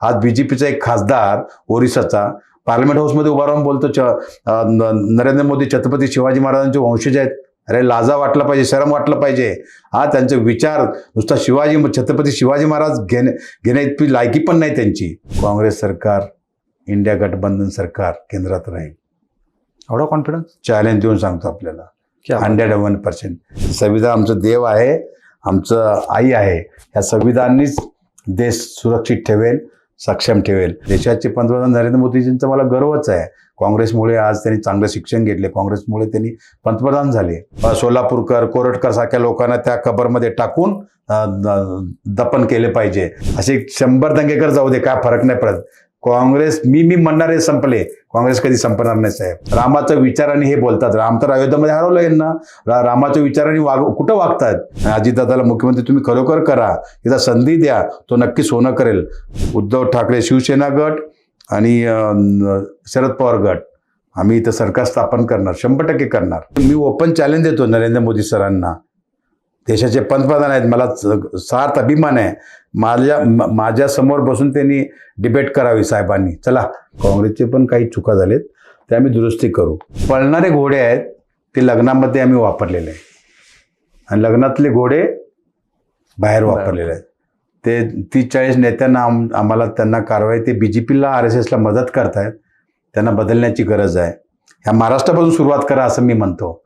आज बीजेपीचा एक खासदार ओरिसाचा पार्लमेंट हाऊसमध्ये उभा राहून बोलतो नरेंद्र मोदी छत्रपती शिवाजी महाराजांचे वंशज आहेत. अरे लाजा वाटला पाहिजे, शरम वाटलं पाहिजे. त्यांचे विचार नुसता छत्रपती शिवाजी महाराज घेण्या इतकी लायकी पण नाही त्यांची. काँग्रेस सरकार, इंडिया गठबंधन सरकार केंद्रात राहील एवढा कॉन्फिडन्स? चॅलेंज देऊन सांगतो आपल्याला. 101%. संविधान आमचं देव आहे, आमचं आई आहे. ह्या संविधानानेच देश सुरक्षित ठेवेल, सक्षम ठेवेल. देशाचे पंतप्रधान नरेंद्र मोदीजींचा मला गर्वच आहे. काँग्रेसमुळे आज त्यांनी चांगलं शिक्षण घेतले, काँग्रेसमुळे त्यांनी पंतप्रधान झाले. सोलापूरकर, कोरटकर सारख्या लोकांना त्या कबरमध्ये टाकून दफन केले पाहिजे. असे 100 दंगेकर जाऊ दे, काय फरक नाही पडत. काँग्रेस मी म्हणणारे संपले, काँग्रेस कधी संपणार नाही साहेब. रामाच्या विचाराने हे बोलतात. राम तर अयोध्यामध्ये हरवलं यांना. रामाच्या विचाराने कुठं वागतात. अजितदादाला मुख्यमंत्री तुम्ही खरोखर करा, तिला संधी द्या, तो नक्की सोनं करेल. उद्धव ठाकरे शिवसेना गट आणि शरद पवार गट, आम्ही इथं सरकार स्थापन करणार, 100% करणार. मी ओपन चॅलेंज देतो नरेंद्र मोदी सरांना. देशाचे पंतप्रधान आहेत, मला सार्थ अभिमान आहे. माझ्या समोर बसून त्यांनी डिबेट करावी साहेबांनी. चला, काँग्रेसचे पण काही चुका झालेत, ते आम्ही दुरुस्ती करू. पळणारे घोडे आहेत ते लग्नामध्ये आम्ही वापरलेले आहे, आणि लग्नातले घोडे बाहेर वापरलेले आहेत. ते 30-40 नेत्यांना आम्हाला त्यांना कारवाई, ते BJPला RSSला मदत करतायत. त्यांना बदलण्याची गरज आहे. ह्या महाराष्ट्रापासून सुरुवात करा असं मी म्हणतो.